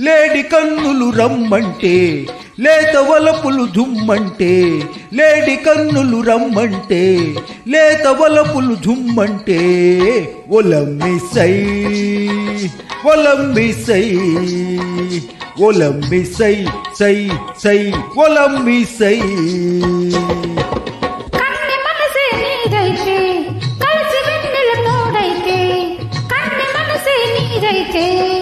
లేడి కన్నులు రమ్మంటే లేత వలపులు ధుమ్మంటే, లేడి కన్నులు రమ్మంటే లేత వలపులు ధుమ్మంటే, ఒలమ్మిసై ఒలమ్మిసై ఒలమ్మిసై సై సై ఒలమ్మిసై. కన్ని మనసే నీదైతే